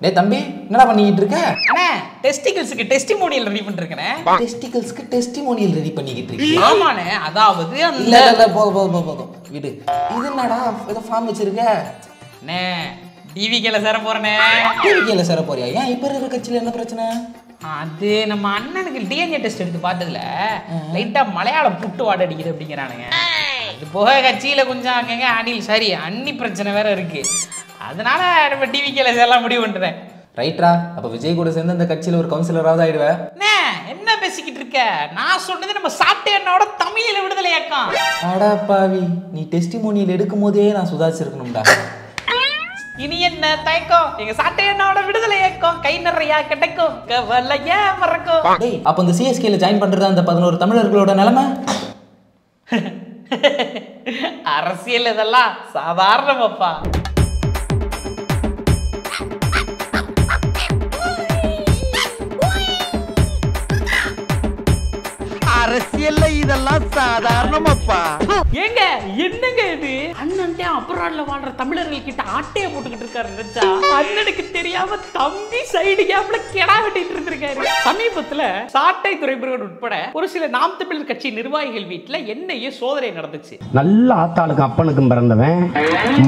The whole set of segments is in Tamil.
டேய் தம்பி என்னடா பண்ணிட்டு இருக்க? அண்ணே டெஸ்டிகல்ஸ்க்கு டெஸ்டிமோனியல் ரெடி பண்ணிருக்கனே. டெஸ்டிகல்ஸ்க்கு டெஸ்டிமோனியல் ரெடி பண்ணிக்கிட்டு இருக்கீங்க? ஆமாண்ணே, அதாவது அந்த இல்ல போக விடு. இது என்னடா ஏதோ ஃபார்ம் வச்சிருக்க? அண்ணே டிவிகேல சேர போறனே. டிவிகேல சேர போறியா? ஏன் இப்ப இருக்கிற கட்சியில என்ன பிரச்சனை? அது நம்ம அண்ணனுக்கு டிஎன்ஏ டெஸ்ட் எடுத்து பார்த்ததுல லைட்டா மலையாளம் புட்டு வாட அடிக்குது அப்படிங்கிறானுங்க. அது போக கட்சியில கொஞ்சம் அங்கங்க அணில் சரி அன்னி பிரச்சனை வேற இருக்கு. அதனால நம்ம டிவிகேல சேரலாம் முடிவு பண்ணிட்டேன். ரைட்ரா, அப்ப விஜய் கூட சேர்ந்து அந்த கட்சியில ஒரு கவுன்சிலராவது ஆயிடுவேன். என்ன பேசிக்கிட்டு இருக்க? நான் சொன்னது நம்ம சாட்டையனோட தமிழில விடுதலை இயக்கம். அடா பாவி, நீ டெஸ்டிமோனியல் எடுக்கும் போதே நான் சுதாரிச்சிருக்கணும்டா. இனி என்ன தயக்கம்? எங்க சாட்டையனோட விடுதலை இயக்கம் கை நிறையா கிடைக்கும், கவலைய மறக்கும். டேய், அப்ப இந்த சிஎஸ்கேல ஜாயின் பண்றதா அந்த 11 தமிழர்களோட நிலைமை? அரசியல் இதெல்லாம் சாதாரணமாப்பா. அரசியல்ல இதெல்லாம் சாதாரணமாப்பா. ஏங்க என்னங்க இது? அண்ணன் அப்ராட்ல வாழ்ற தமிழர்கள் கிட்ட ஆட்டைய போட்டுக்கிட்டு இருக்காரு நினைச்சா அண்ணனுக்கு தெரியாம தம்பி சைடு கேப்ல கெடா வெட்டிட்டு இருந்திருக்காரு. சமீபத்துல சாட்டை துறைமுருகன் உட்பட ஒரு சில நாம் தமிழர் கட்சி நிர்வாகிகள் வீட்டுல என்னையே சோதனை நடந்துச்சு. நல்ல ஆத்தாளுக்கு அப்பனுக்கும் பிறந்தவன்,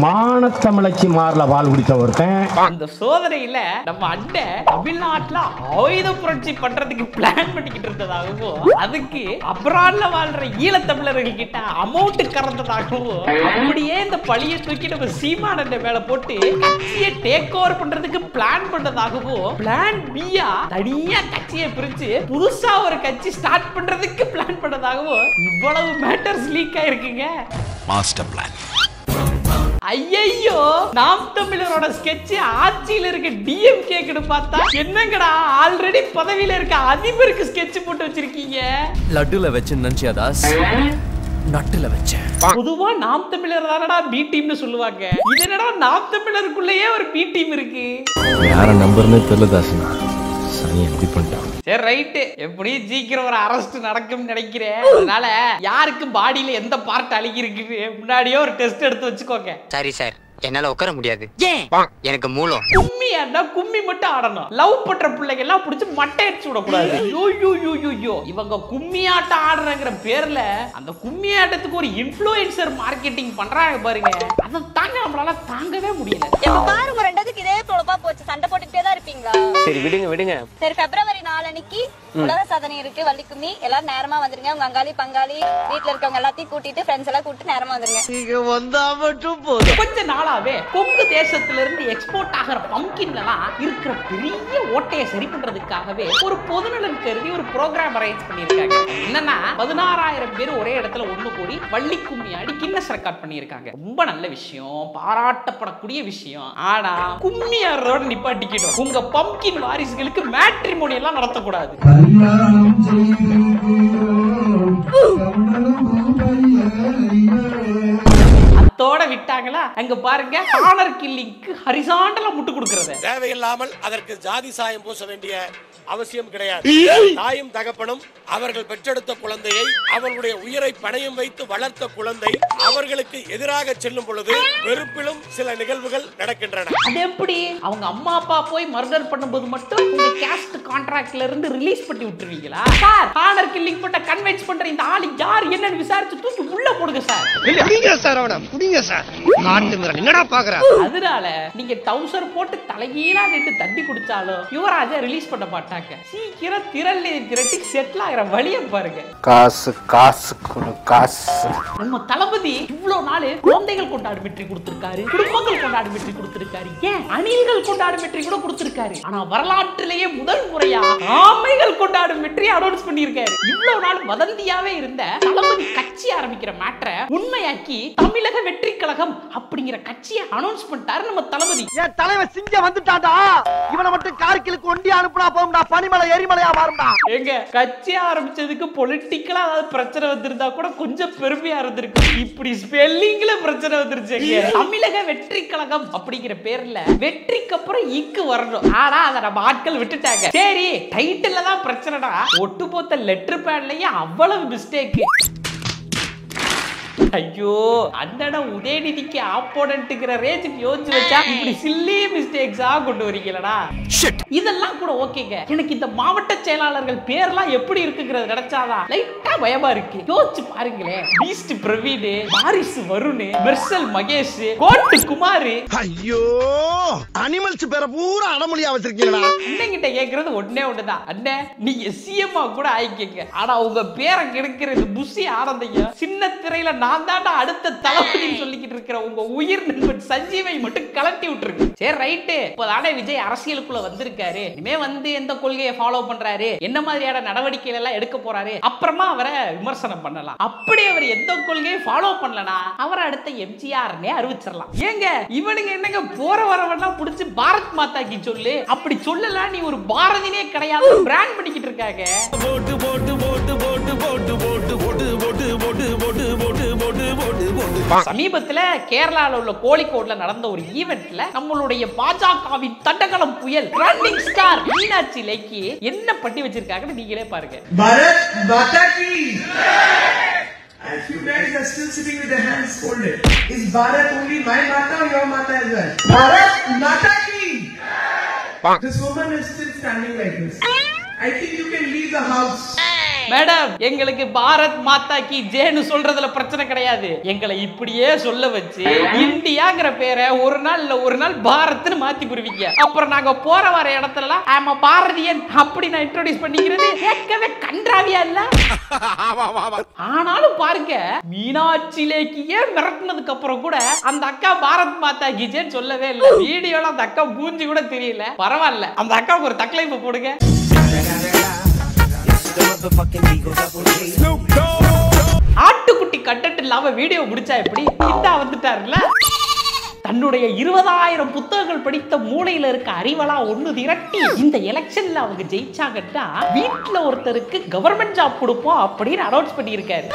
மானத்தமிழச்சி மாறல வாழ் குடிச்ச ஒருத்தன். அந்த சோதனையில நம்ம அண்ணன் தமிழ்நாட்டுல ஆயுத புரட்சி பண்றதுக்கு பிளான் பண்ணிக்கிட்டு இருந்ததாகவும் அதுக்கு அப்ராட்ல வாழ்ற ஈழத்தமிழர்கள் கிட்ட அமௌண்ட் கறந்ததாகவும் அப்படியே இந்த பழியை தூக்கி நம்ம சீமானன் மேல போட்டு கட்சியை டேக் ஓவர் பண்றதுக்கு பிளான் பண்ணதாகவும் பிளான் பியா தனியா கட்சியை பிரிச்சு புதுசா ஒரு கட்சி ஸ்டார்ட் பண்றதுக்கு பிளான் பண்ணதாகவும் இவ்வளவு மேட்டர்ஸ் லீக் ஆயிருக்குங்க. Master plan. ஐயோ, நாம் தமிழரோட ஸ்கெட்ச் ஆட்சியில இருக்க டிஎம்கே கிட்ட பார்த்தா என்னங்கடா ஆல்ரெடி பதவியில இருக்க அதிபருக்கு ஸ்கெட்ச் போட்டு வச்சிருக்கீங்க. லட்டுல வச்சு நினைச்சியா தாஸ்? நட்டுல வச்சேன். பொதுவா நாம் தமிழர் தானடா பி டீம்னு சொல்லுவாங்க. இது என்னடா நாம் தமிழருக்குள்ளேயே ஒரு பி டீம் இருக்கு. யார நம்பர்னே தெரியல தாஸ்னா. சரி எப்படி பண்ணிட்டான்? சரி ரைட்டு, எப்படியும் சீக்கிரம் ஒரு அரெஸ்ட் நடக்கும்னு நினைக்கிறேன். அதனால யாருக்கு பாடியில எந்த பார்ட் அழுகி இருக்கு முன்னாடியே ஒரு டெஸ்ட் எடுத்து வச்சுக்கோங்க. சரி சார், என்னால உட்கார முடியாது. ஏன்? எனக்கு மூலம். கும்மி ஆடினா கும்மி மட்டும் ஆடணும். லவ் பண்ற பிள்ளைங்க எல்லாம் பிடிச்சு மட்டை அடிச்சு விடக்கூடாது. இவங்க கும்மி ஆட்டம் ஆடுறங்கிற பேர்ல அந்த கும்மி ஆட்டத்துக்கு ஒரு இன்ஃப்ளூயன்சர் மார்க்கெட்டிங் பண்றாங்க பாருங்க. அதை தாங்க நம்மளால தாங்கவே முடியல. எப்ப பாருங்க ரெண்டாவதுக்கு இதே தொலைப்பா போச்சு. சண்டை போட்டுட்டே தான் இருப்பீங்களா? சரி விடுங்க. சரி, பிப்ரவரி 4 அன்னைக்கு உலக சாதனை இருக்கு வள்ளிக்கும்மி. எல்லாரும் நேரமா வந்துருங்க. உங்க அங்காளி பங்காளி வீட்டுல இருக்கவங்க எல்லாத்தையும் கூட்டிட்டு ஃப்ரெண்ட்ஸ் எல்லாம் கூட்டிட்டு நேரமா வந்துருங்க. நீங்க வந்தா மட்டும் போதும். கொஞ்ச நாளாவே கொங்கு தேசத்துல இருந்து எக்ஸ்போர்ட் ஆகிற பம்கின்ல எல்லாம் இருக்கிற பெரிய ஓட்டையை சரி பண்றதுக்காகவே ஒரு பொதுநலன் கருதி ஒரு ப்ரோக்ராம் அரேஞ்ச் பண்ணிருக்காங்க. என்னன்னா 16,000 பேர் ஒரே இடத்துல ஒண்ணு கூடி வள்ளி கும்மி ஆடி கின்னஸ் ரெக்கார்ட் பண்ணிருக்காங்க. ரொம்ப நல்ல விஷயம், பாராட்டப்படக்கூடிய விஷயம். ஆனா கும்மி ஆடுறோட நிப்பாட்டிக்கணும். உங்க பம்கின் வாரிசுகளுக்கு மேட்ரிமோனி எல்லாம் நடத்தக்கூடாது. அத்தோட விட்டாங்களா? அங்க பாருங்க, ஹானர் கில்லிங்க்கு ஹரிசாண்டலா முட்டு கொடுக்கறத. தேவையில்லாமல் அதற்கு ஜாதி சாயம் பூச வேண்டிய அவசியம் கிடையாது. தாயும் தகப்பனும் அவர்கள் பெற்றெடுத்த குழந்தையை அவர்களுடைய உயிரை பணயம் வைத்து வளர்த்த குழந்தை அவர்களுக்கு எதிராக செல்லும் பொழுது வெறுப்பிலும் சில நிகழ்வுகள் நடக்கின்றன. அது எப்படி? அவங்க அம்மா அப்பா போய் மர்டர் பண்ணும்போது மட்டும் உங்க காஸ்ட் கான்ட்ராக்ட்ல இருந்து ரிலீஸ் பண்ணி விட்டுருவீங்களா? சார், ஹானர் கில்லிங் பண்ண கன்வின்ஸ் பண்ற இந்த ஆளு யார் என்னன்னு விசாரிச்சு தூக்கி உள்ள போடுங்க சார். புடிங்க சார், அவன புடிங்க சார். காட்டு மிரல் என்னடா பாக்குற? அதனால நீங்க டவுசர் போட்டு தலைகீழா நின்று தண்ணி குடிச்சாலும் யுவராஜை ரிலீஸ் பண்ண மாட்டாங்க. சீக்கிரம் திரட்டி செட்டில் ஆகிற வழியை பாருங்க. காசு காசு. நம்ம தளபதி இவ்வளவு நாள் குழந்தைகள் கொண்டாடும் வெற்றி கொடுத்திருக்காரு, குடும்பங்கள் கொண்டாடும் வெற்றி கொடுத்திருக்காரு, ஏன் அணில்கள் கொண்டாடும் வெற்றி கூட கொடுத்திருக்காரு. ஆனா வரலாற்றிலேயே முதல் முறையா ஆமைகள் கொண்டாடும் வெற்றி அனௌன்ஸ் பண்ணியிருக்காரு. இவ்வளவு நாள் வதந்தியாவே இருந்த தளபதி கட்சி ஆரம்பிக்கிற மேட்டரை உண்மையாக்கி தமிழக வெற்றி கழகம் அப்படிங்கிற கட்சியை அனௌன்ஸ் பண்ணிட்டாரு நம்ம தளபதி. என் தலைவன் சிங்க வந்துட்டாடா. இவனை மட்டும் கார்கிலுக்கு ஒண்டி அனுப்புனா போகும்டா, பனிமலை எரிமலையா மாறும்டா. எங்க கட்சி ஆரம்பிச்சதுக்கு பொலிட்டிக்கலா ஏதாவது பிரச்சனை வந்திருந்தா கூட கொஞ்சம் பெருமையா இருந்திருக்கு. இப்படி ஸ்பெல்லிங்ல பிரச்சனை வந்துருச்சு. தமிழக வெற்றி கழகம் அப்படிங்கிற பேர்ல வெற்றிக்கு அப்புறம் இக்கு வரணும். ஆனா அதை நம்ம ஆட்கள் விட்டுட்டாங்க. சரி, டைட்டில்ல தான் பிரச்சனைடா, ஒட்டு போத்த லெட்டர் பேட்லயே அவ்வளவு மிஸ்டேக். ஐயோ அண்ணன் உதயநிதிக்கு ஆப்போனன்ட்ங்கிற ரேஞ்சுக்கு யோசிச்சு வச்சா இப்படி சில்லி மிஸ்டேக்ஸா கொண்டு வரீங்களடா. இதெல்லாம் கூட ஓகேங்க. எனக்கு இந்த மாவட்ட செயலாளர்கள் பேர்லாம் எப்படி இருக்குங்கிறது நினைச்சாதான் லைட்டா பயமா இருக்கு. யோசிச்சு பாருங்களேன். பீஸ்ட் பிரவீன், வாரிசு வருண், மெர்சல் மகேஷ், கோட்டு குமார். ஐயோ அனிமல்ஸ் பேரை பூரா அடமொழியா வச்சிருக்கீங்களா? அண்ணன் கிட்ட கேக்குறது ஒண்ணே ஒண்ணுதான். அண்ணன் நீங்க சிஎம்மா கூட ஆயிக்கங்க. ஆனா உங்க பேரை கெடுக்கிறது புஷி ஆனந்தையும் சின்ன திரையில நான் தாண்டா அடுத்த தளபதின்னு சொல்லிக்கிட்டு இருக்கிற உங்க உயிர் நண்பன் சஞ்சீவை மட்டும் கலட்டி விட்டுருக்கு. சரி ரைட்டு. இப்பதானே விஜய் அரசியலுக்குள்ள வந்திருக்காரு. இனிமே வந்து எந்த கொள்கையை ஃபாலோ பண்றாரு, என்ன மாதிரியான நடவடிக்கைகள் எல்லாம் எடுக்க போறாரு, அப்புறமா அவரை விமர்சனம் பண்ணலாம். அப்படி அவர் எந்த கொள்கையை ஃபாலோ பண்ணலனா அவரை அடுத்த எம்ஜிஆர்னே அறிவிச்சிடலாம். ஏங்க இவனுங்க என்னங்க போற வரவெல்லாம் புடிச்சு பாரத் மாதா கி சொல்லு, அப்படி சொல்லலாம் நீ ஒரு பாரதினே கிடையாது பிராண்ட் பண்ணிக்கிட்டு இருக்காங்க. சமீபத்துல கேரளால உள்ள கோழிக்கோட்ல நடந்த ஒரு ஈவென்ட்ல நம்மளுடைய பாஜகவின் தண்டகலம் புயல் ட்ரெண்டிங் ஸ்டார் மீனாட்சி லேக்கி என்ன பண்ணி வச்சிருக்காங்கன்னு நீங்களே பாருங்க. பாரத் மாதா கி. And few guys are still sitting with their hands folded. Is Bharat only my Mata or your Mata as well? Bharat Mata ki! This woman is still standing like this. I think you can leave the house. Madam எங்களுக்கு பாரத் மாதா கி ஜேன்னு சொல்றதுல பிரச்சனை கிடையாது. எங்களை இப்படியே சொல்ல வச்சு இந்தியாங்கிற பேரை ஒரு நாள் இல்ல ஒரு நாள் பாரத்னு மாத்தி புரிவிங்க. அப்புறம் நாங்க போற வர இடத்துல ஆமா பாரதியன் அப்படி நான் இன்ட்ரோடியூஸ் பண்ணிக்கிறது கேட்கவே கன்றாவியா இல்ல? ஆனாலும் பாருங்க மீனாட்சி லேக்கியே மிரட்டினதுக்கு அப்புறம் கூட அந்த அக்கா பாரத் மாதா கி ஜேன்னு சொல்லவே இல்லை. வீடியோல அந்த அக்கா மூஞ்சி கூட தெரியல. பரவாயில்ல, அந்த அக்காவுக்கு ஒரு தக்லைஃப் போடுங்க. ஆட்டுக்குட்டி கண்டென்ட் இல்லாம வீடியோ முடிச்சா எப்படி? இந்த வந்துட்டாருல. தன்னுடைய 20,000 புத்தகங்கள் படித்த மூளையில இருக்க அறிவலா ஒண்ணு திரட்டி இந்த எலெக்ஷன்ல அவங்க ஜெயிச்சாங்கன்னா வீட்டுல ஒருத்தருக்கு கவர்மெண்ட் ஜாப் கொடுப்போம் அப்படின்னு அனௌன்ஸ் பண்ணியிருக்காரு.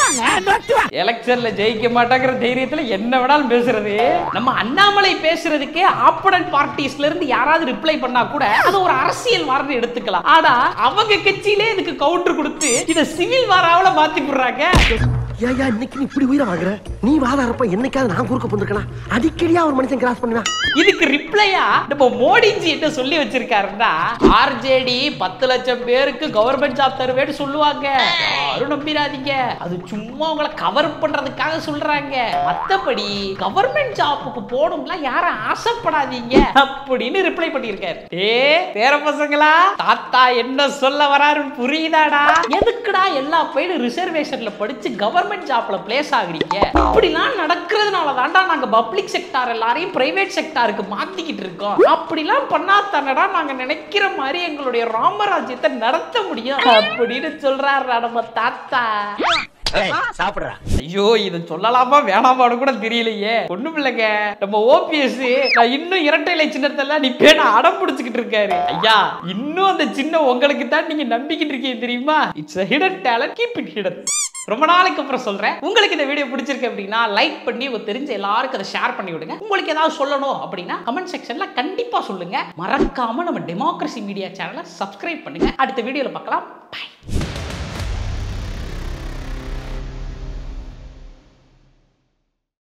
எலெக்ஷன்ல ஜெயிக்க மாட்டாங்கிற தைரியத்துல என்ன வேணாலும் பேசுறது. நம்ம அண்ணாமலை பேசுறதுக்கே ஆப்போனன்ட் பார்ட்டிஸ்ல இருந்து யாராவது ரிப்ளை பண்ணா கூட அது ஒரு அரசியல் வார்த்தை எடுத்துக்கலாம். ஆனா அவங்க கட்சியிலே இதுக்கு கவுண்டர் கொடுத்து இத சிவில் வாராவல மாத்தி போடுறாங்க. ஏயா இன்னைக்கு நீ இப்படி உயிரை வாங்குற? நீ வாதாரப்ப என்னைக்காவது நான் குறுக்க போந்திருக்கனா? அடிக்கடியா ஒரு மனுஷன் கிராஸ் பண்ணுவா. இதுக்கு ரிப்ளையா நம்ம மோடிஜி என்ன சொல்லி வச்சிருக்காருன்னா, ஆர்ஜேடி 10 லட்சம் பேருக்கு கவர்மெண்ட் ஜாப் தருவேன்னு சொல்லுவாங்க, யாரும் நம்பிராதீங்க, அது சும்மா உங்களை கவர் பண்றதுக்காக சொல்றாங்க, மத்தபடி கவர்மெண்ட் ஜாப்புக்கு போகணும்னா யாரும் ஆசைப்படாதீங்க அப்படின்னு ரிப்ளை பண்ணியிருக்காரு. பேர பசங்களா, தாத்தா என்ன சொல்ல வராருன்னு புரியுதாடா? எதுக்குடா எல்லா பையனும் ரிசர்வேஷன்ல படிச்சு கவர்மெண்ட் ஜாப்ல பிளேஸ் ஆகுறீங்க? இப்படிலாம் நடக்கிறதுனால தான்டா நாங்க பப்ளிக் செக்டார் எல்லாரையும் பிரைவேட் செக்டாருக்கு மாத்திக்கிட்டு இருக்கோம். அப்படிலாம் பண்ணா தானடா நாங்க நினைக்கிற மாதிரி எங்களுடைய ராமராஜ்யத்தை நடத்த முடியும் அப்படின்னு சொல்றாரு நம்ம தாத்தா. சாப்பிடுறா. ஐயோ இது சொல்லலாமா வேணாமான்னு கூட தெரியலையே. ஒண்ணும் இல்லைங்க, நம்ம ஓபிஎஸ் நான் இன்னும் இரட்டை இலை சின்னத்தெல்லாம் நீ பேன அடம் பிடிச்சுக்கிட்டு இருக்காரு. ஐயா இன்னும் அந்த சின்ன உங்களுக்கு தான் நீங்க நம்பிக்கிட்டு இருக்கீங்க தெரியுமா? It's a hidden talent, keep it hidden. ரொம்ப நாளைக்கு அப்புறம் சொல்றேன். உங்களுக்கு இந்த வீடியோ பிடிச்சிருக்கு அப்படின்னா லைக் பண்ணி உங்க தெரிஞ்ச எல்லாருக்கும் அதை ஷேர் பண்ணி விடுங்க. உங்களுக்கு ஏதாவது சொல்லணும் அப்படின்னா கமெண்ட் செக்ஷன்ல கண்டிப்பா சொல்லுங்க. மறக்காம நம்ம டெமோக்ரஸி மீடியா சேனலை சப்ஸ்கிரைப் பண்ணுங்க. அடுத்த வீடியோல பார்க்கலாம். பை.